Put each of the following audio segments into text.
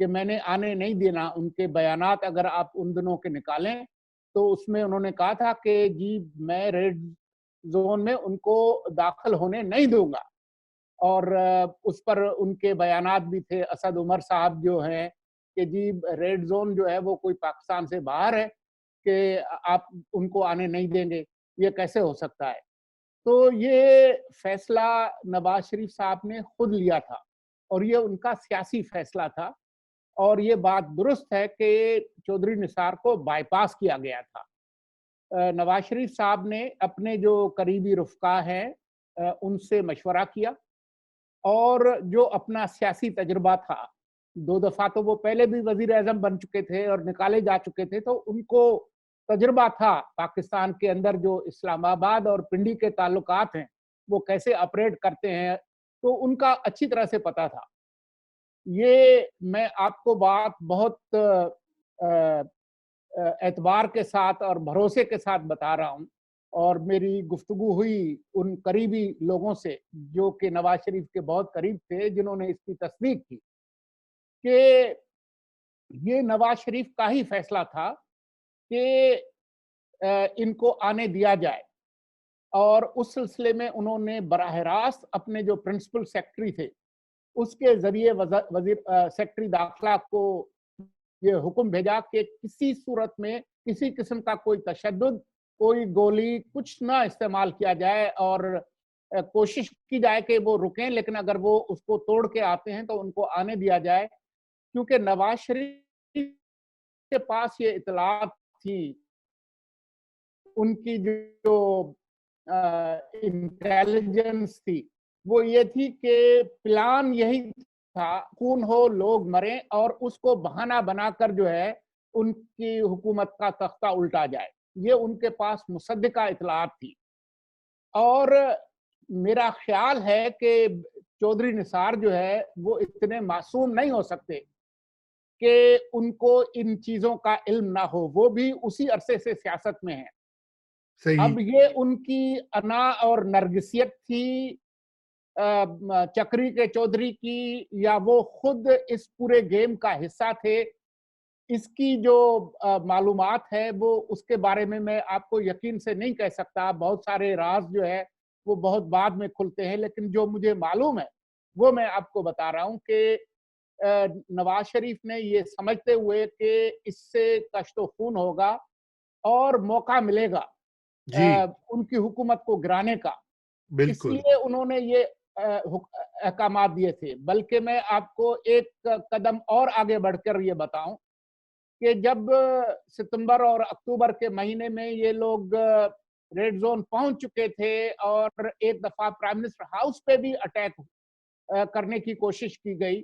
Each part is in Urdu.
کہ میں نے آنے نہیں دینا. ان کے بیانات اگر آپ ان دنوں کے نکالیں تو اس میں انہوں نے کہا تھا کہ جی میں ریڈ زون میں ان کو داخل ہونے نہیں دوں گا. اور اس پر ان کے بیانات بھی تھے. اسد عمر صاحب جو ہیں کہ جی ریڈ زون جو ہے وہ کوئی پاکستان سے باہر ہے کہ آپ ان کو آنے نہیں دیں گے, یہ کیسے ہو سکتا ہے. تو یہ فیصلہ نواز شریف صاحب نے خود لیا تھا اور یہ ان کا سیاسی فیصلہ تھا, اور یہ بات درست ہے کہ چودھری نثار کو بائی پاس کیا گیا تھا. نواز شریف صاحب نے اپنے جو قریبی رفقا ہیں ان سے مشورہ کیا, اور جو اپنا سیاسی تجربہ تھا, 2 دفعہ تو وہ پہلے بھی وزیر اعظم بن چکے تھے اور نکالے جا چکے تھے, تو ان کو تجربہ تھا پاکستان کے اندر جو اسلام آباد اور پنڈی کے تعلقات ہیں وہ کیسے آپریٹ کرتے ہیں, تو ان کا اچھی طرح سے پتا تھا. یہ میں آپ کو بات بہت اعتبار کے ساتھ اور بھروسے کے ساتھ بتا رہا ہوں, اور میری گفتگو ہوئی ان قریبی لوگوں سے جو کہ نواز شریف کے بہت قریب تھے, جنہوں نے اس کی تصدیق کی کہ یہ نواز شریف کا ہی فیصلہ تھا کہ ان کو آنے دیا جائے. اور اس سلسلے میں انہوں نے براہ راست اپنے جو پرنسپل سیکرٹری تھے اس کے ذریعے وزیر سیکرٹری داخلہ کو یہ حکم بھیجا کہ کسی صورت میں کسی قسم کا کوئی تشدد, کوئی گولی, کچھ نہ استعمال کیا جائے, اور کوشش کی جائے کہ وہ رکیں, لیکن اگر وہ اس کو توڑ کے آتے ہیں تو ان کو آنے دیا جائے. کیونکہ نواز شریف کے پاس یہ اطلاعات تھی, ان کی جو انٹیلیجنس تھی وہ یہ تھی کہ پلان یہی تھا خون ہو, لوگ مریں, اور اس کو بہانہ بنا کر جو ہے ان کی حکومت کا تختہ الٹا جائے. یہ ان کے پاس مصدقہ اطلاعات تھی. اور میرا خیال ہے کہ چودھری نثار جو ہے وہ اتنے معصوم نہیں ہو سکتے کہ ان کو ان چیزوں کا علم نہ ہو, وہ بھی اسی عرصے سے سیاست میں ہیں. صحیح. اب یہ ان کی انا اور نرگسیت تھی چکری کے چودھری کی, یا وہ خود اس پورے گیم کا حصہ تھے, اس کی جو معلومات ہے وہ اس کے بارے میں آپ کو یقین سے نہیں کہہ سکتا. بہت سارے راز جو ہے وہ بہت بعد میں کھلتے ہیں, لیکن جو مجھے معلوم ہے وہ میں آپ کو بتا رہا ہوں کہ نواز شریف نے یہ سمجھتے ہوئے کہ اس سے کشت و خون ہوگا اور موقع ملے گا جی, ان کی حکومت کو گرانے کا, اس بالکل. لیے انہوں نے یہ احکامات دیے تھے. بلکہ میں آپ کو ایک قدم اور آگے بڑھ کر یہ بتاؤں کہ جب ستمبر اور اکتوبر کے مہینے میں یہ لوگ ریڈ زون پہنچ چکے تھے اور ایک دفعہ پرائم منسٹر ہاؤس پہ بھی اٹیک کرنے کی کوشش کی گئی,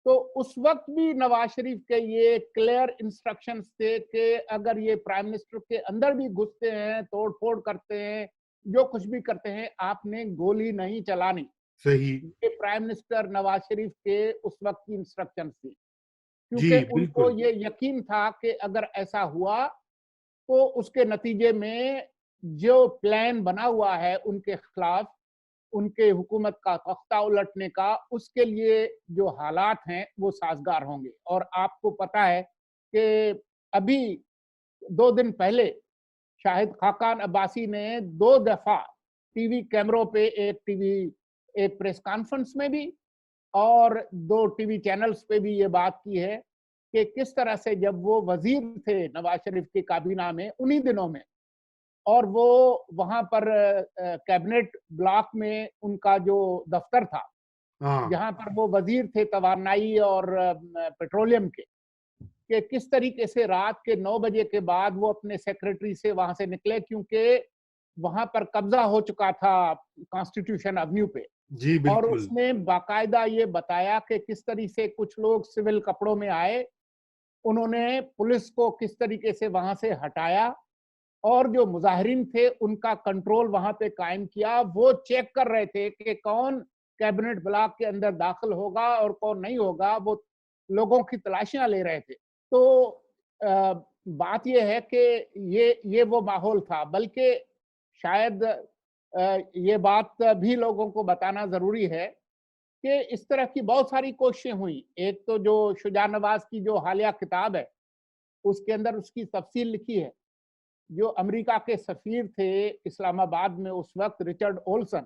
تو اس وقت بھی نواز شریف کے یہ کلیئر انسٹرکشنز تھے کہ اگر یہ پرائم منسٹر کے اندر بھی گھستے ہیں, توڑ پھوڑ کرتے ہیں, جو کچھ بھی کرتے ہیں, آپ نے گولی نہیں چلانی. صحیح. یہ پرائم منسٹر نواز شریف کے اس وقت کی انسٹرکشنز تھی, جی, کیونکہ ان کو بالکل. یہ یقین تھا کہ اگر ایسا ہوا تو اس کے نتیجے میں جو پلان بنا ہوا ہے ان کے خلاف, ان کے حکومت کا تختہ الٹنے کا, اس کے لیے جو حالات ہیں وہ سازگار ہوں گے. اور آپ کو پتا ہے کہ ابھی 2 دن پہلے شاہد خاقان عباسی نے 2 دفعہ ٹی وی کیمروں پہ ایک پریس کانفرنس میں بھی اور 2 ٹی وی چینلز پہ بھی یہ بات کی ہے کہ کس طرح سے جب وہ وزیر تھے نواز شریف کی کابینہ میں انہی دنوں میں, اور وہ وہاں پر کیبنٹ بلاک میں ان کا جو دفتر تھا ہاں. جہاں پر وہ وزیر تھے توانائی اور پیٹرولیم کے, کہ کس طریقے سے رات کے 9 بجے کے بعد وہ اپنے سیکرٹری سے وہاں سے نکلے, کیونکہ وہاں پر قبضہ ہو چکا تھا کانسٹیٹیوشن ایونیو پہ. جی, اور بالکل. اس نے باقاعدہ یہ بتایا کہ کس طریقے سے کچھ لوگ سول کپڑوں میں آئے, انہوں نے پولیس کو کس طریقے سے وہاں سے ہٹایا, اور جو مظاہرین تھے ان کا کنٹرول وہاں پہ قائم کیا. وہ چیک کر رہے تھے کہ کون کیبنٹ بلاک کے اندر داخل ہوگا اور کون نہیں ہوگا, وہ لوگوں کی تلاشیاں لے رہے تھے. تو بات یہ ہے کہ یہ وہ ماحول تھا. بلکہ شاید یہ بات بھی لوگوں کو بتانا ضروری ہے کہ اس طرح کی بہت ساری کوششیں ہوئی. ایک تو جو شجاع نواز کی جو حالیہ کتاب ہے اس کے اندر اس کی تفصیل لکھی ہے. جو امریکہ کے سفیر تھے اسلام آباد میں اس وقت، رچرڈ اولسن،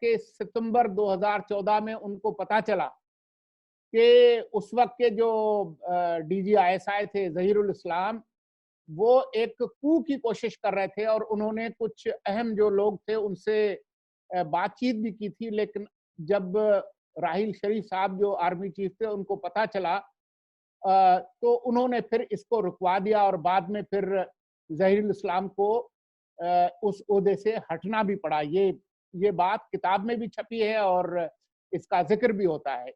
کہ ستمبر 2014 میں ان کو پتا چلا کہ اس وقت کے جو D G I S I تھے ظہیر الاسلام، وہ ایک کو کی کوشش کر رہے تھے اور انہوں نے کچھ اہم جو لوگ تھے ان سے بات چیت بھی کی تھی. لیکن جب راحیل شریف صاحب جو آرمی چیف تھے ان کو پتا چلا تو انہوں نے پھر اس کو رکوا دیا اور بعد میں پھر ظہیر الاسلام کو اس عہدے سے ہٹنا بھی پڑا. یہ بات کتاب میں بھی چھپی ہے اور اس کا ذکر بھی ہوتا ہے.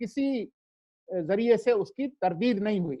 کسی ذریعے سے اس کی تردید نہیں ہوئی.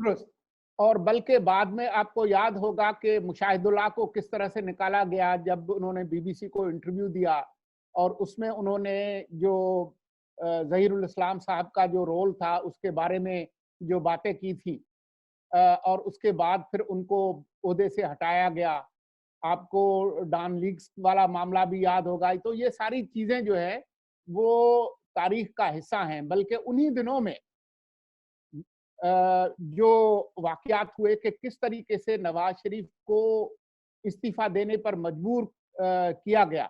درست. اور بلکہ بعد میں آپ کو یاد ہوگا کہ مشاہد اللہ کو کس طرح سے نکالا گیا جب انہوں نے بی بی سی کو انٹرویو دیا اور اس میں انہوں نے جو ظہیر الاسلام صاحب کا جو رول تھا اس کے بارے میں جو باتیں کی تھی اور اس کے بعد پھر ان کو عہدے سے ہٹایا گیا. آپ کو ڈان لیکس والا معاملہ بھی یاد ہوگا. تو یہ ساری چیزیں جو ہے وہ تاریخ کا حصہ ہیں. بلکہ انہی دنوں میں جو واقعات ہوئے کہ کس طریقے سے نواز شریف کو استعفیٰ دینے پر مجبور کیا گیا.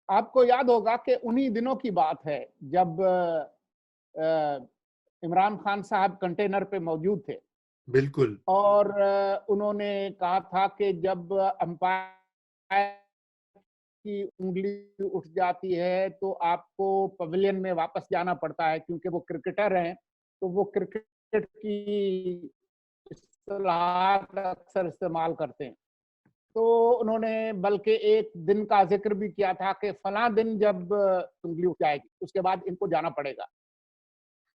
آپ کو یاد ہوگا کہ انہی دنوں کی بات ہے جب عمران خان صاحب کنٹینر پہ موجود تھے بالکل، اور انہوں نے کہا تھا کہ جب امپائر کی انگلی اٹھ جاتی ہے تو آپ کو پویلین میں واپس جانا پڑتا ہے کیونکہ وہ کرکٹر ہیں تو وہ کرکٹ کی اصطلاحات اکثر استعمال کرتے ہیں. تو انہوں نے بلکہ ایک دن کا ذکر بھی کیا تھا کہ فلاں دن جب انگلی اٹھ جائے گی اس کے بعد ان کو جانا پڑے گا.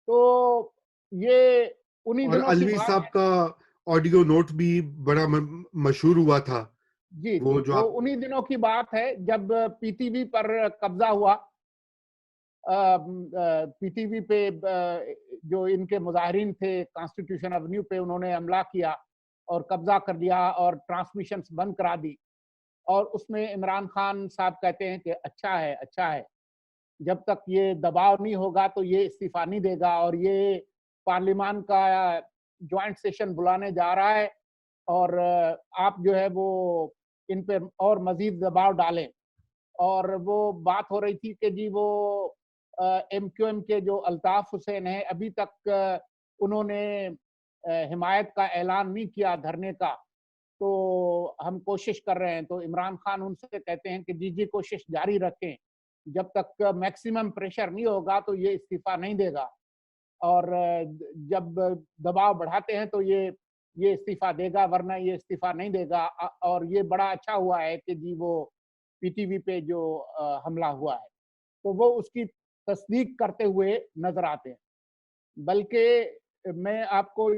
تو یہ انہی اور دنوں کی الوی بات صاحب ہے. کا آڈیو نوٹ بھی بڑا مشہور ہوا تھا، جی وہ جی، جو وہ آپ انہی دنوں کی بات ہے جب پی ٹی وی پر قبضہ ہوا. پی ٹی وی پہ جو ان کے مظاہرین تھے کانسٹیٹیوشن ایونیو پہ انہوں نے حملہ کیا اور قبضہ کر لیا اور ٹرانسمیشنز بند کرا دی. اور اس میں عمران خان صاحب کہتے ہیں کہ اچھا ہے اچھا ہے، جب تک یہ دباؤ نہیں ہوگا تو یہ استعفیٰ نہیں دے گا اور یہ پارلیمان کا جوائنٹ سیشن بلانے جا رہا ہے اور آپ جو ہے وہ ان پہ اور مزید دباؤ ڈالیں. اور وہ بات ہو رہی تھی کہ جی وہ ایم کیو ایم کے جو الطاف حسین ہیں ابھی تک انہوں نے حمایت کا اعلان نہیں کیا دھرنے کا، تو ہم کوشش کر رہے ہیں. تو عمران خان ان سے کہتے ہیں کہ جی جی کوشش جاری رکھیں، جب تک میکسیمم پریشر نہیں ہوگا تو یہ استعفیٰ نہیں دے گا اور جب دباؤ بڑھاتے ہیں تو یہ استعفیٰ دے گا ورنہ یہ استعفیٰ نہیں دے گا. اور یہ بڑا اچھا ہوا ہے کہ جی وہ پی ٹی وی پہ جو حملہ ہوا ہے تو وہ اس کی تصدیق کرتے ہوئے نظر آتے ہیں. بلکہ میں آپ کو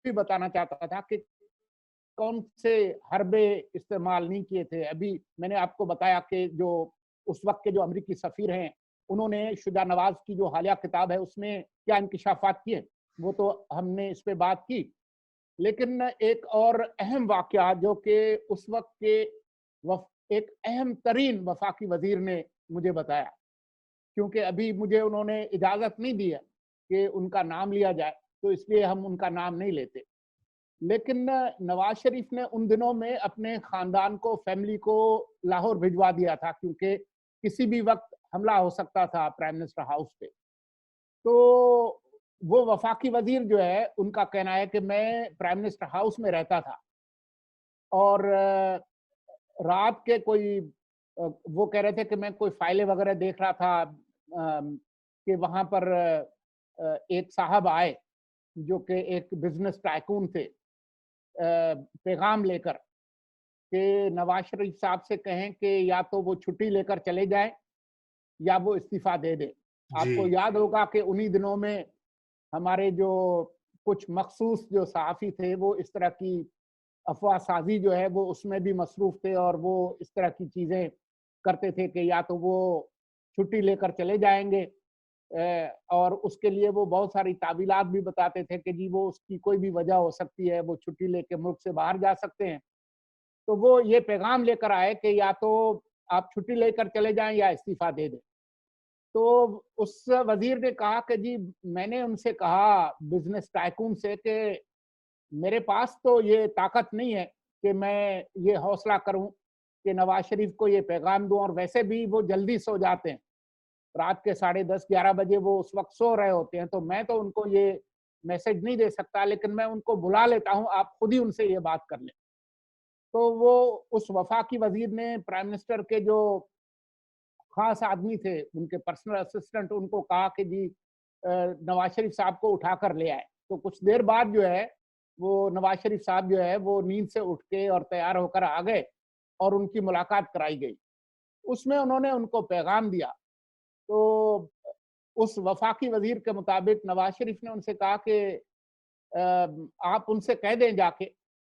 بھی بتانا چاہتا تھا کہ کون سے حربے استعمال نہیں کیے تھے. ابھی میں نے آپ کو بتایا کہ جو اس وقت کے جو امریکی سفیر ہیں انہوں نے شجاع نواز کی جو حالیہ کتاب ہے اس میں کیا انکشافات کیے وہ تو ہم نے اس پہ بات کی. لیکن ایک اور اہم واقعہ جو کہ اس وقت کے ایک اہم ترین وفاقی وزیر نے مجھے بتایا، کیونکہ ابھی مجھے انہوں نے اجازت نہیں دی ہے کہ ان کا نام لیا جائے تو اس لیے ہم ان کا نام نہیں لیتے. لیکن نواز شریف نے ان دنوں میں اپنے خاندان کو فیملی کو لاہور بھجوا دیا تھا کیونکہ کسی بھی وقت حملہ ہو سکتا تھا پرائم منسٹر ہاؤس پہ. تو وہ وفاقی وزیر جو ہے ان کا کہنا ہے کہ میں پرائم منسٹر ہاؤس میں رہتا تھا اور رات کے کوئی وہ کہہ رہے تھے کہ میں کوئی فائلیں وغیرہ دیکھ رہا تھا کہ وہاں پر ایک صاحب آئے جو کہ ایک بزنس ٹائکون تھے پیغام لے کر کہ نواز شریف صاحب سے کہیں کہ یا تو وہ چھٹی لے کر چلے جائیں یا وہ استعفیٰ دے دیں. آپ کو جی، یاد ہوگا کہ انہی دنوں میں ہمارے جو کچھ مخصوص جو صحافی تھے وہ اس طرح کی افواہ سازی جو ہے وہ اس میں بھی مصروف تھے، اور وہ اس طرح کی چیزیں کرتے تھے کہ یا تو وہ چھٹی لے کر چلے جائیں گے، اور اس کے لیے وہ بہت ساری تعویلات بھی بتاتے تھے کہ جی وہ اس کی کوئی بھی وجہ ہو سکتی ہے، وہ چھٹی لے کے ملک سے باہر جا سکتے ہیں۔ تو وہ یہ پیغام لے کر آئے کہ یا تو آپ چھٹی لے کر چلے جائیں یا استعفیٰ دے دیں۔ تو اس وزیر نے کہا کہ جی میں نے ان سے کہا بزنس ٹائکون سے کہ میرے پاس تو یہ طاقت نہیں ہے کہ میں یہ حوصلہ کروں کہ نواز شریف کو یہ پیغام دوں، اور ویسے بھی وہ جلدی سو جاتے ہیں، رات کے 10:30 11 بجے وہ اس وقت سو رہے ہوتے ہیں، تو میں تو ان کو یہ میسج نہیں دے سکتا، لیکن میں ان کو بلا لیتا ہوں، آپ خود ہی ان سے یہ بات کر لیں۔ تو وہ اس وفاقی وزیر نے پرائم منسٹر کے جو خاص آدمی تھے، ان کے پرسنل اسسٹنٹ، ان کو کہا کہ جی نواز شریف صاحب کو اٹھا کر لے آئے۔ تو کچھ دیر بعد جو ہے وہ نواز شریف صاحب جو ہے وہ نیند سے اٹھ کے اور تیار ہو کر آ گئے، اور ان کی ملاقات کرائی گئی۔ اس میں انہوں نے ان کو پیغام دیا۔ تو اس وفاقی وزیر کے مطابق نواز شریف نے ان سے کہا کہ آپ ان سے کہہ دیں جا کے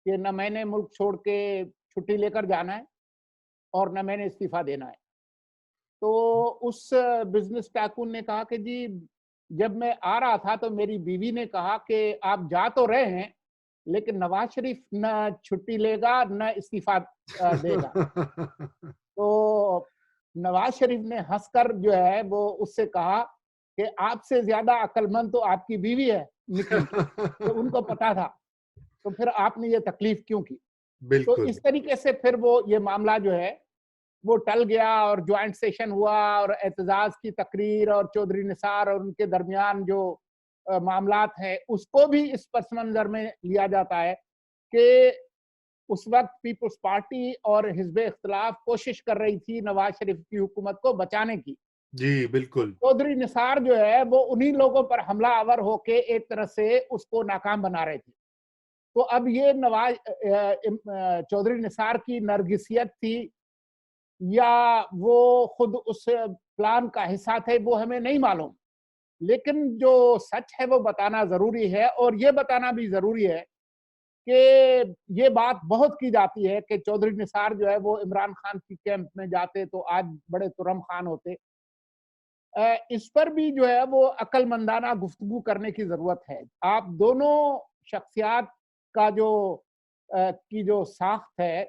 کہ نہ میں نے ملک چھوڑ کے چھٹی لے کر جانا ہے، اور نہ میں نے استعفیٰ دینا ہے۔ تو اس بزنس ٹائکون نے کہا کہ جی جب میں آ رہا تھا تو میری بیوی نے کہا کہ آپ جا تو رہے ہیں، لیکن نواز شریف نہ چھٹی لے گا نہ استعفیٰ دے گا۔ تو نواز شریف نے ہنس کر جو ہے وہ اس سے کہا کہ آپ سے زیادہ عقل مند تو آپ کی بیوی ہے نکلی، تو ان کو پتا تھا، تو پھر آپ نے یہ تکلیف کیوں کی؟ تو بالکل، اس طریقے سے پھر وہ یہ معاملہ جو ہے وہ ٹل گیا، اور جوائنٹ سیشن ہوا، اور اعتزاز کی تقریر اور چودھری نثار اور ان کے درمیان جو معاملات ہیں اس کو بھی اس پس منظر میں لیا جاتا ہے کہ اس وقت پیپلز پارٹی اور حزب اختلاف کوشش کر رہی تھی نواز شریف کی حکومت کو بچانے کی۔ جی، بالکل، چودھری نثار جو ہے وہ انہی لوگوں پر حملہ آور ہو کے ایک طرح سے اس کو ناکام بنا رہے تھے۔ تو اب یہ چودھری نثار کی نرگسیت تھی یا وہ خود اس پلان کا حصہ تھے، وہ ہمیں نہیں معلوم، لیکن جو سچ ہے وہ بتانا ضروری ہے، اور یہ بتانا بھی ضروری ہے کہ یہ بات بہت کی جاتی ہے کہ چودھری نثار جو ہے وہ عمران خان کی کیمپ میں جاتے تو آج بڑے ترم خان ہوتے۔ اس پر بھی جو ہے وہ عقل مندانہ گفتگو کرنے کی ضرورت ہے۔ آپ دونوں شخصیات کا جو ساخت ہے،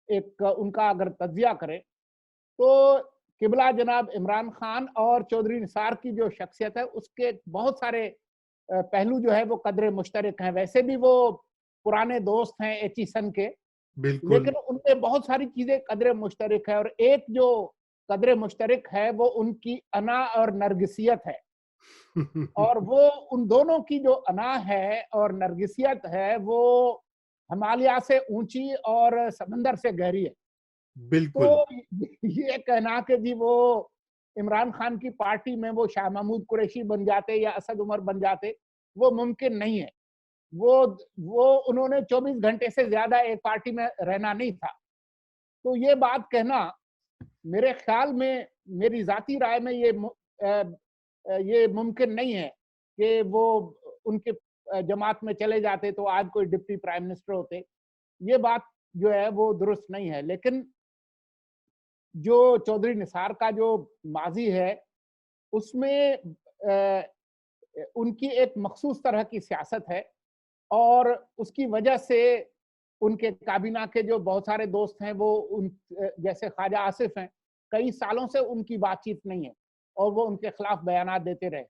ایک ان کا اگر تجزیہ کریں تو قبلہ جناب عمران خان اور چودھری نثار کی جو شخصیت ہے اس کے بہت سارے پہلو جو ہے وہ قدر مشترک ہیں۔ ویسے بھی وہ پرانے دوست ہیں ایچیسن کے، بالکل، لیکن ان میں بہت ساری چیزیں قدر مشترک ہے، اور ایک جو قدر مشترک ہے وہ ان کی انا اور نرگسیت ہے، اور وہ ان دونوں کی جو انا ہے اور نرگسیت ہے وہ ہمالیہ سے اونچی اور سمندر سے گہری ہے۔ تو بالکل، یہ کہنا کہ جی وہ عمران خان کی پارٹی میں وہ شاہ محمود قریشی بن جاتے یا اسد عمر بن جاتے، وہ ممکن نہیں ہے۔ وہ انہوں نے 24 گھنٹے سے زیادہ ایک پارٹی میں رہنا نہیں تھا۔ تو یہ بات کہنا میرے خیال میں، میری ذاتی رائے میں یہ ممکن نہیں ہے کہ وہ ان کے جماعت میں چلے جاتے تو آج کوئی ڈپٹی پرائم منسٹر ہوتے۔ یہ بات جو ہے وہ درست نہیں ہے، لیکن جو چودھری نثار کا جو ماضی ہے اس میں ان کی ایک مخصوص طرح کی سیاست ہے، اور اس کی وجہ سے ان کے کابینہ کے جو بہت سارے دوست ہیں وہ جیسے خواجہ آصف ہیں، کئی سالوں سے ان کی بات چیت نہیں ہے، اور وہ ان کے خلاف بیانات دیتے رہے۔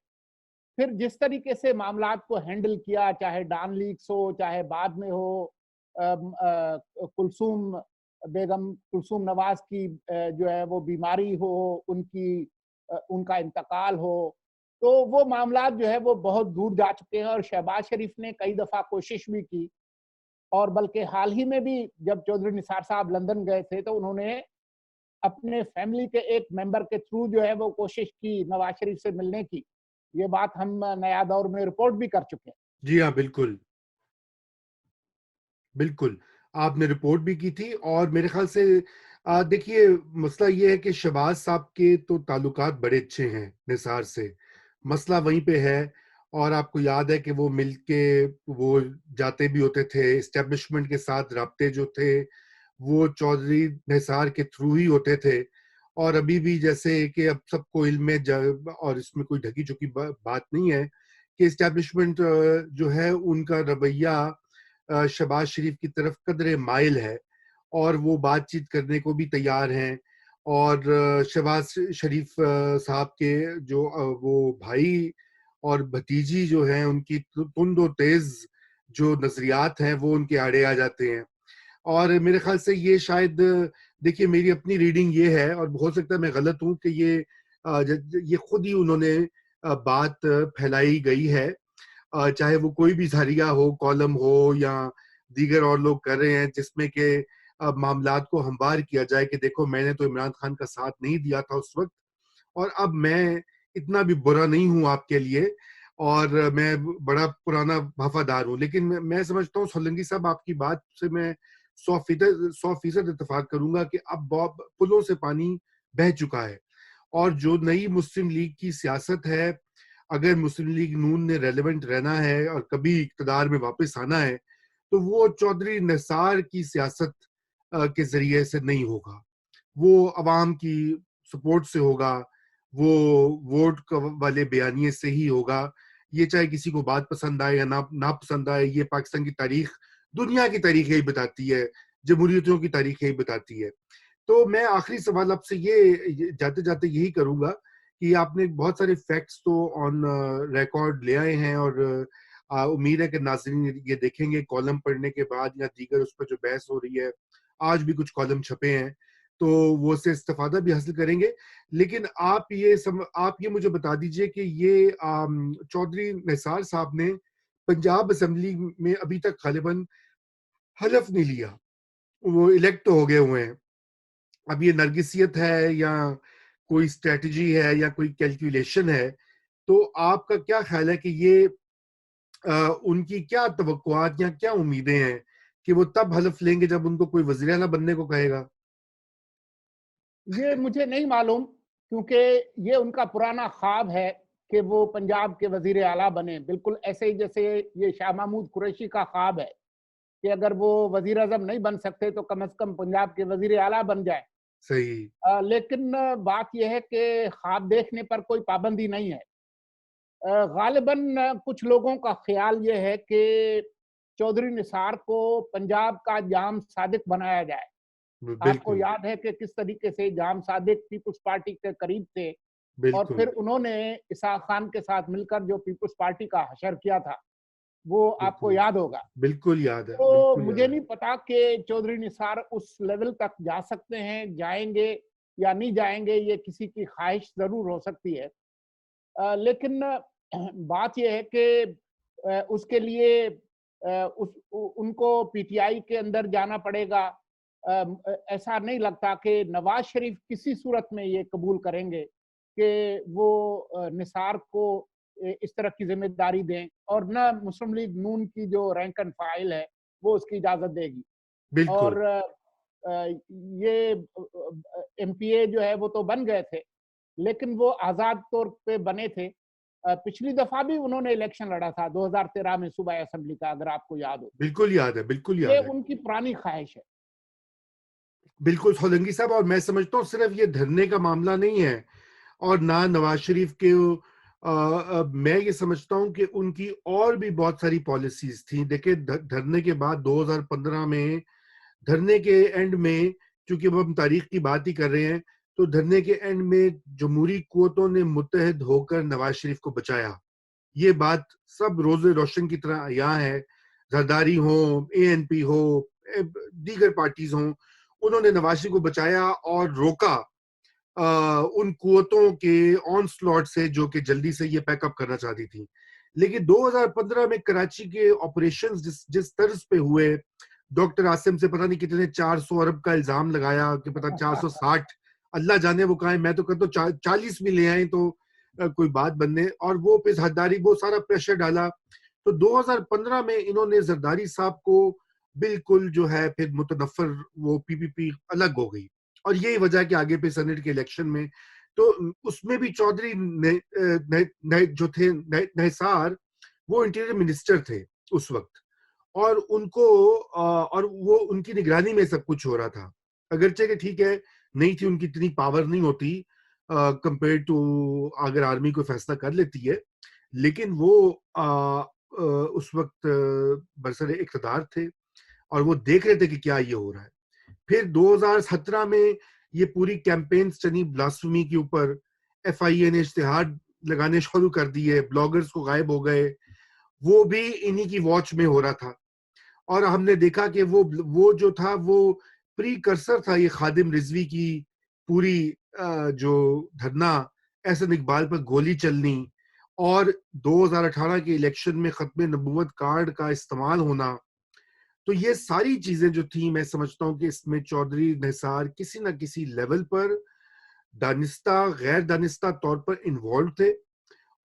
پھر جس طریقے سے معاملات کو ہینڈل کیا، چاہے ڈان لیکس ہو، چاہے بعد میں ہو کلثوم بیگم، کلثوم نواز کی جو ہے وہ بیماری ہو، ان کا انتقال ہو، تو وہ معاملات جو ہے وہ بہت دور جا چکے ہیں، اور شہباز شریف نے کئی دفعہ کوشش بھی کی، اور بلکہ حال ہی میں بھی جب چودھری نثار صاحب لندن گئے تھے تو انہوں نے اپنے فیملی کے ایک ممبر کے تھرو جو ہے وہ کوشش کی نواز شریف سے ملنے کی۔ یہ بات ہم نیا دور میں رپورٹ بھی کر چکے ہیں۔ جی ہاں، بالکل، بالکل، آپ نے رپورٹ بھی کی تھی اور میرے خیال سے دیکھیے مسئلہ یہ ہے کہ شہباز صاحب کے تو تعلقات بڑے اچھے ہیں نثار سے، مسئلہ وہیں پہ ہے. اور آپ کو یاد ہے کہ وہ مل کے وہ جاتے بھی ہوتے تھے، اسٹیبلشمنٹ کے ساتھ رابطے جو تھے وہ چودھری نثار کے تھرو ہی ہوتے تھے. اور ابھی بھی جیسے کہ اب سب کو علم ہے اور اس میں کوئی ڈھکی چکی بات نہیں ہے کہ اسٹیبلشمنٹ جو ہے ان کا رویہ شہباز شریف کی طرف قدرے مائل ہے اور وہ بات چیت کرنے کو بھی تیار ہیں. اور شہباز شریف صاحب کے جو وہ بھائی اور بھتیجی جو ہیں ان کی تند و تیز جو نظریات ہیں وہ ان کے آڑے آ جاتے ہیں. اور میرے خیال سے یہ شاید دیکھیے میری اپنی ریڈنگ یہ ہے اور ہو سکتا ہے میں غلط ہوں کہ یہ خود ہی انہوں نے بات پھیلائی گئی ہے، چاہے وہ کوئی بھی ذریعہ ہو، کالم ہو یا دیگر اور لوگ کر رہے ہیں جس میں کہ معاملات کو ہموار کیا جائے کہ دیکھو میں نے تو عمران خان کا ساتھ نہیں دیا تھا اس وقت اور اب میں اتنا بھی برا نہیں ہوں آپ کے لیے اور میں بڑا پرانا وفادار ہوں. لیکن میں سمجھتا ہوں سولنگی صاحب آپ کی بات سے میں 100% اتفاق کروں گا کہ اب پلوں سے پانی بہہ چکا ہے اور جو نئی مسلم لیگ کی سیاست ہے، اگر مسلم لیگ نون نے ریلیونٹ رہنا ہے اور کبھی اقتدار میں واپس آنا ہے تو وہ چودھری نثار کی سیاست کے ذریعے سے نہیں ہوگا، وہ عوام کی سپورٹ سے ہوگا، وہ ووٹ والے بیانیے سے ہی ہوگا. یہ چاہے کسی کو بات پسند آئے یا نہ پسند آئے، یہ پاکستان کی تاریخ، دنیا کی تاریخ یہی بتاتی ہے، جمہوریتوں کی تاریخ یہی بتاتی ہے. تو میں آخری سوال آپ سے یہ جاتے جاتے یہی کروں گا کہ آپ نے بہت سارے فیکٹس تو آن ریکارڈ لے آئے ہیں اور امید ہے کہ ناظرین یہ دیکھیں گے کالم پڑھنے کے بعد یا دیگر اس پر جو بحث ہو رہی ہے. آج بھی کچھ کالم چھپے ہیں تو وہ اس سے استفادہ بھی حاصل کریں گے. لیکن آپ یہ مجھے بتا دیجئے کہ یہ چودھری نثار صاحب نے پنجاب اسمبلی میں ابھی تک غالباً حلف نہیں لیا، وہ الیکٹ ہو گئے ہوئے ہیں. اب یہ نرگسیت ہے یا کوئی اسٹریٹجی ہے یا کوئی کیلکولیشن ہے؟ تو آپ کا کیا خیال ہے کہ یہ ان کی کیا توقعات یا کیا امیدیں ہیں کہ وہ تب حلف لیں گے جب ان کو کوئی وزیر اعلیٰ بننے کو کہے گا؟ یہ مجھے نہیں معلوم، کیونکہ یہ ان کا پرانا خواب ہے کہ وہ پنجاب کے وزیر اعلیٰ بنے، بالکل ایسے ہی جیسے یہ شاہ محمود قریشی کا خواب ہے کہ اگر وہ وزیر اعظم نہیں بن سکتے تو کم از کم پنجاب کے وزیر اعلیٰ بن جائے. صحیح. لیکن بات یہ ہے کہ خواب دیکھنے پر کوئی پابندی نہیں ہے. غالباً کچھ لوگوں کا خیال یہ ہے کہ چودھری نثار کو پنجاب کا جام صادق بنایا جائے. آپ کو بالکل یاد ہے کہ کس طریقے سے جام صادق پیپلز پارٹی کے قریب تھے اور بالکل پھر انہوں نے اسحاق خان کے ساتھ مل کر جو پیپلز پارٹی کا حشر کیا تھا وہ آپ کو بالکل یاد ہوگا. بالکل یاد ہے، تو بالکل مجھے یاد ہے. نہیں پتا کہ چودھری نثار اس لیول تک جا سکتے ہیں، جائیں گے یا نہیں جائیں گے، یہ کسی کی خواہش ضرور ہو سکتی ہے. لیکن بات یہ ہے کہ اس کے لیے ان کو پی ٹی آئی کے اندر جانا پڑے گا. ایسا نہیں لگتا کہ نواز شریف کسی صورت میں یہ قبول کریں گے کہ وہ نثار کو اس طرح کی ذمہ داری دیں، اور نہ مسلم لیگ نون کی جو رینک اینڈ فائل ہے وہ اس کی اجازت دے گی. بالکل اور یہ ایم پی اے جو ہے وہ تو بن گئے تھے لیکن وہ آزاد طور پہ بنے تھے. پچھلی دفعہ بھی انہوں نے الیکشن لڑا تھا 2013 میں صوبائی اسمبلی کا، اگر آپ کو یاد ہو. بالکل یاد ہے، بالکل یاد یہ ہے. ان کی پرانی خواہش ہے. بالکل سولنگی صاحب، اور میں سمجھتا ہوں صرف یہ دھرنے کا معاملہ نہیں ہے اور نہ نواز شریف کے میں یہ سمجھتا ہوں کہ ان کی اور بھی بہت ساری پالیسیز تھیں. دیکھیں دھرنے کے بعد 2015 میں دھرنے کے اینڈ میں، چونکہ اب ہم تاریخ کی بات ہی کر رہے ہیں، تو دھرنے کے اینڈ میں جمہوری قوتوں نے متحد ہو کر نواز شریف کو بچایا. یہ بات سب روز روشن کی طرح عیاں ہے. زرداری ہو، اے این پی ہو، دیگر پارٹیز ہوں، انہوں نے نواز شریف کو بچایا اور روکا ان قوتوں کے آن سلاٹ سے جو کہ جلدی سے یہ پیک اپ کرنا چاہتی تھی. لیکن 2015 میں کراچی کے آپریشنز جس طرز پہ ہوئے، ڈاکٹر عاصم سے پتہ نہیں کتنے 400 ارب کا الزام لگایا کہ پتہ 460، اللہ جانے وہ کہاں ہے. میں تو کہتا ہوں 40 بھی لے آئیں تو کوئی بات بننے، اور وہ پہ زرداری وہ سارا پریشر ڈالا. تو 2015 میں انہوں نے زرداری صاحب کو بالکل جو ہے پھر متنفر، وہ پی پی پی الگ ہو گئی اور یہی وجہ ہے کہ آگے پہ سینٹ کے الیکشن میں تو اس میں بھی چودھری جو تھے نحسار وہ انٹیریئر منسٹر تھے اس وقت، اور ان کو اور وہ ان کی نگرانی میں سب کچھ ہو رہا تھا، اگرچہ کہ ٹھیک ہے نہیں تھی ان کی اتنی پاور نہیں ہوتی کمپیئر ٹو اگر آرمی کو فیصلہ کر لیتی ہے، لیکن وہ اس وقت برسر اقتدار تھے اور وہ دیکھ رہے تھے کہ کیا یہ ہو رہا ہے۔ پھر 2017 میں یہ پوری کیمپینز چلی بلاسفمی کے اوپر، ایف آئی اے نے اشتہار لگانے شروع کر دیے، بلاگرز کو غائب ہو گئے، وہ بھی انہی کی واچ میں ہو رہا تھا، اور ہم نے دیکھا کہ وہ جو تھا وہ پری کرسر تھا یہ خادم رضوی کی پوری جو دھرنا احسن اقبال پر گولی چلنی اور 2018 کے الیکشن میں ختم نبوت کارڈ کا استعمال ہونا، تو یہ ساری چیزیں جو تھیں میں سمجھتا ہوں کہ اس میں چودھری نحسار کسی نہ کسی لیول پر دانستہ غیر دانستہ طور پر انوالو تھے،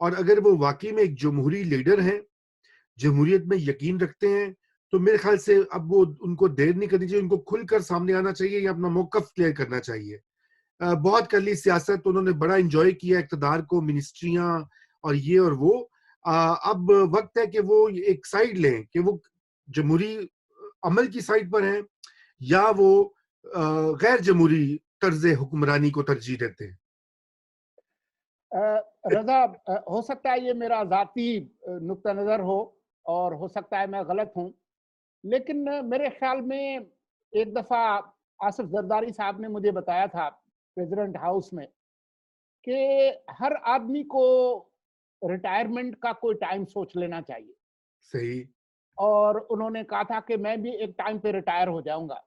اور اگر وہ واقعی میں ایک جمہوری لیڈر ہیں، جمہوریت میں یقین رکھتے ہیں، تو میرے خیال سے اب وہ ان کو دیر نہیں کرنی چاہیے، ان کو کھل کر سامنے آنا چاہیے یا اپنا موقف کلیئر کرنا چاہیے۔ بہت کر لی سیاست، انہوں نے بڑا انجوائے کیا اقتدار کو، منسٹریاں اور یہ اور وہ، اب وقت ہے کہ وہ ایک سائیڈ لیں کہ وہ جمہوری عمل کی سائیڈ پر ہیں یا وہ غیر جمہوری طرز حکمرانی کو ترجیح دیتے ہیں۔ رضا، ہو سکتا ہے یہ میرا ذاتی نقطہ نظر ہو اور ہو سکتا ہے میں غلط ہوں، لیکن میرے خیال میں ایک دفعہ آصف زرداری صاحب نے مجھے بتایا تھا پریزیڈنٹ ہاؤس میں کہ ہر آدمی کو ریٹائرمنٹ کا کوئی ٹائم سوچ لینا چاہیے، صحیح۔ اور انہوں نے کہا تھا کہ میں بھی ایک ٹائم پہ ریٹائر ہو جاؤں گا۔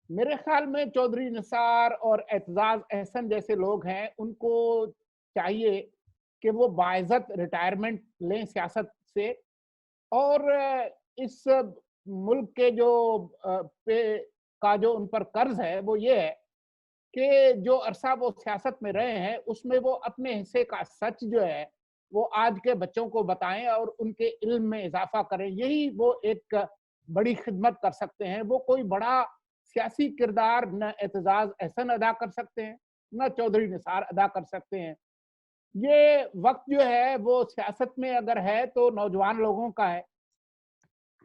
میرے خیال میں چودھری نثار اور اعتزاز احسن جیسے لوگ ہیں، ان کو چاہیے کہ وہ باعزت ریٹائرمنٹ لیں سیاست سے، اور اس ملک کے جو کا جو ان پر قرض ہے وہ یہ ہے کہ جو عرصہ وہ سیاست میں رہے ہیں اس میں وہ اپنے حصے کا سچ جو ہے وہ آج کے بچوں کو بتائیں اور ان کے علم میں اضافہ کریں، یہی وہ ایک بڑی خدمت کر سکتے ہیں۔ وہ کوئی بڑا سیاسی کردار نہ اعتزاز احسن ادا کر سکتے ہیں نہ چودھری نثار ادا کر سکتے ہیں۔ یہ وقت جو ہے وہ سیاست میں اگر ہے تو نوجوان لوگوں کا ہے،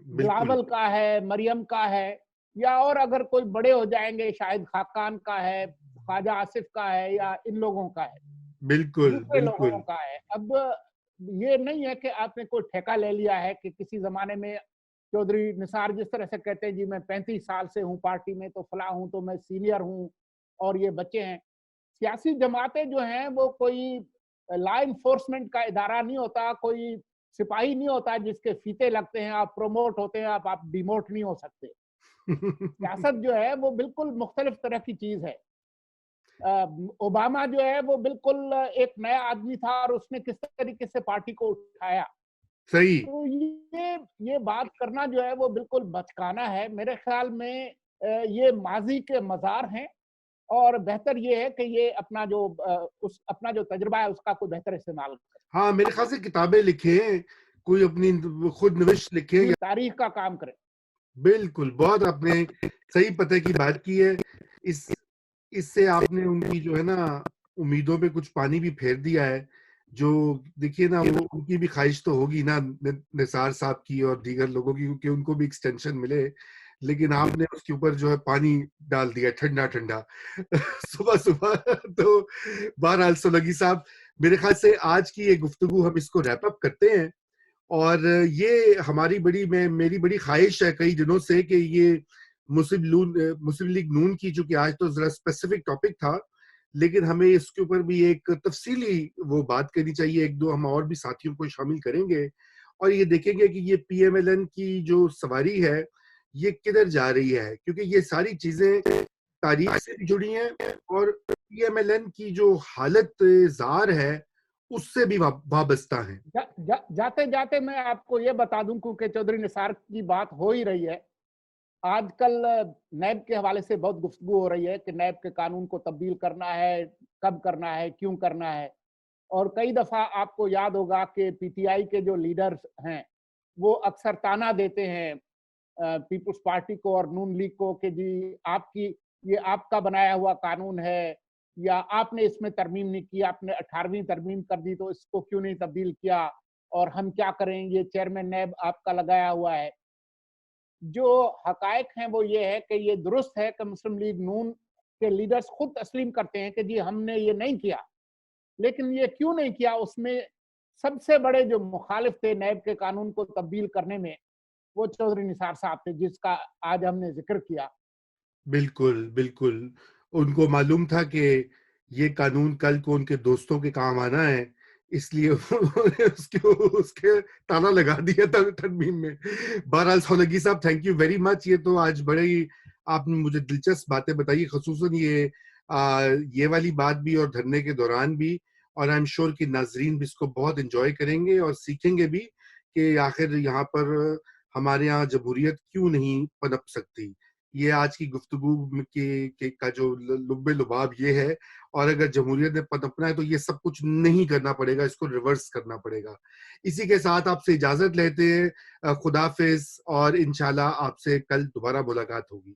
بالکل بلاول کا ہے، مریم کا ہے، یا اور اگر کوئی بڑے ہو جائیں گے شاہد خاقان کا ہے، خواجہ آصف کا ہے، یا ان لوگوں کا ہے، بالکل دوسرے بالکل لوگوں کا ہے۔ اب یہ نہیں ہے کہ آپ نے کوئی ٹھیکہ لے لیا ہے کہ کسی زمانے میں چودھری نثار جس طرح سے کہتے ہیں جی میں 35 سال سے ہوں پارٹی میں تو فلاں ہوں تو میں سینئر ہوں اور یہ بچے ہیں۔ سیاسی جماعتیں جو ہیں وہ کوئی لا انفورسمنٹ کا ادارہ نہیں ہوتا، کوئی سپاہی نہیں ہوتا جس کے فیتے لگتے ہیں، آپ پروموٹ ہوتے ہیں، آپ ڈیموٹ نہیں ہو سکتے۔ سیاست جو ہے وہ بالکل مختلف طرح کی چیز ہے۔ اوباما جو ہے وہ بالکل ایک نیا آدمی تھا اور اس نے کس طریقے سے پارٹی کو اٹھایا، صحیح۔ تو یہ بات کرنا جو ہے وہ بالکل بچکانا ہے۔ میرے خیال میں یہ ماضی کے مزار ہیں، اور بہتر یہ ہے کہ یہ اپنا جو تجربہ ہے اس کا کوئی بہتر استعمال کرے، ہاں میرے خیال سے کتابیں لکھیں، کوئی اپنی خود نوشت لکھیں یا تاریخ کا کام کرے۔ بالکل، بہت آپ نے صحیح پتے کی بات کی ہے۔ اس سے آپ نے ان کی جو ہے نا امیدوں پہ کچھ پانی بھی پھیر دیا ہے، جو دیکھیے نا وہ ان کی بھی خواہش تو ہوگی نا نثار صاحب کی اور دیگر لوگوں کی کہ ان کو بھی ایکسٹینشن ملے، لیکن آپ نے اس کے اوپر جو ہے پانی ڈال دیا ٹھنڈا ٹھنڈا صبح صبح۔ تو بہرحال سولنگی صاحب، میرے خیال سے آج کی یہ گفتگو ہم اس کو ریپ اپ کرتے ہیں، اور یہ میری بڑی خواہش ہے کئی دنوں سے کہ یہ مسلم لیگ نون کی، جو کہ آج تو ذرا اسپیسیفک ٹاپک تھا لیکن ہمیں اس کے اوپر بھی ایک تفصیلی وہ بات کرنی چاہیے، ایک دو ہم اور بھی ساتھیوں کو شامل کریں گے اور یہ دیکھیں گے کہ یہ پی ایم ایل این کی جو سواری ہے یہ کدھر جا رہی ہے، کیونکہ یہ ساری چیزیں تاریخ سے بھی جڑی ہیں اور پی ایم ایل این کی جو حالت زار ہے اس سے بھی وابستہ ہیں۔ جاتے جاتے میں آپ کو یہ بتا دوں، کیونکہ چودھری نثار کی بات ہو ہی رہی ہے، آج کل نیب کے حوالے سے بہت گفتگو ہو رہی ہے کہ نیب کے قانون کو تبدیل کرنا ہے، کب کرنا ہے، کیوں کرنا ہے، اور کئی دفعہ آپ کو یاد ہوگا کہ پی ٹی آئی کے جو لیڈرز ہیں وہ اکثر تانا دیتے ہیں پیپلز پارٹی کو اور نون لیگ کو کہ جی آپ کی یہ آپ کا بنایا ہوا قانون ہے یا آپ نے اس میں ترمیم نہیں کی, آپ نے 18ویں ترمیم کر دی تو اس کو کیوں نہیں تبدیل کیا, اور ہم کیا کریں, یہ چیئرمین نیب آپ کا لگایا ہوا ہے. جو حقائق ہیں وہ یہ ہے کہ یہ درست ہے کہ مسلم لیگ نون کے لیڈرز خود تسلیم کرتے ہیں کہ جی ہم نے یہ نہیں کیا, لیکن یہ کیوں نہیں کیا, اس میں سب سے بڑے جو مخالف تھے نیب کے قانون کو تبدیل کرنے میں وہ چودھری نثار صاحب تھے, جس کا آج ہم نے ذکر کیا. بالکل بالکل. ان کو معلوم تھا کہ یہ قانون کل کو ان کے دوستوں کے کام آنا ہے, اس لیے انہوں نے اس کے تالا لگا دیا تھا ترمیم میں. بہرحال سولنگی صاحب, تھینک یو ویری مچ. یہ تو آج بڑے ہی آپ نے مجھے دلچسپ باتیں بتائی, خصوصاً یہ والی بات بھی اور دھرنے کے دوران بھی, اور آئی ایم شیور کہ ناظرین بھی اس کو بہت انجوائے کریں گے اور سیکھیں گے بھی کہ آخر یہاں پر ہمارے یہاں جمہوریت کیوں نہیں پنپ سکتی. یہ آج کی گفتگو کا جو لب لباب یہ ہے, اور اگر جمہوریت نے پنپنا ہے تو یہ سب کچھ نہیں کرنا پڑے گا, اس کو ریورس کرنا پڑے گا. اسی کے ساتھ آپ سے اجازت لیتے ہیں, خدا حافظ, اور انشاءاللہ آپ سے کل دوبارہ ملاقات ہوگی.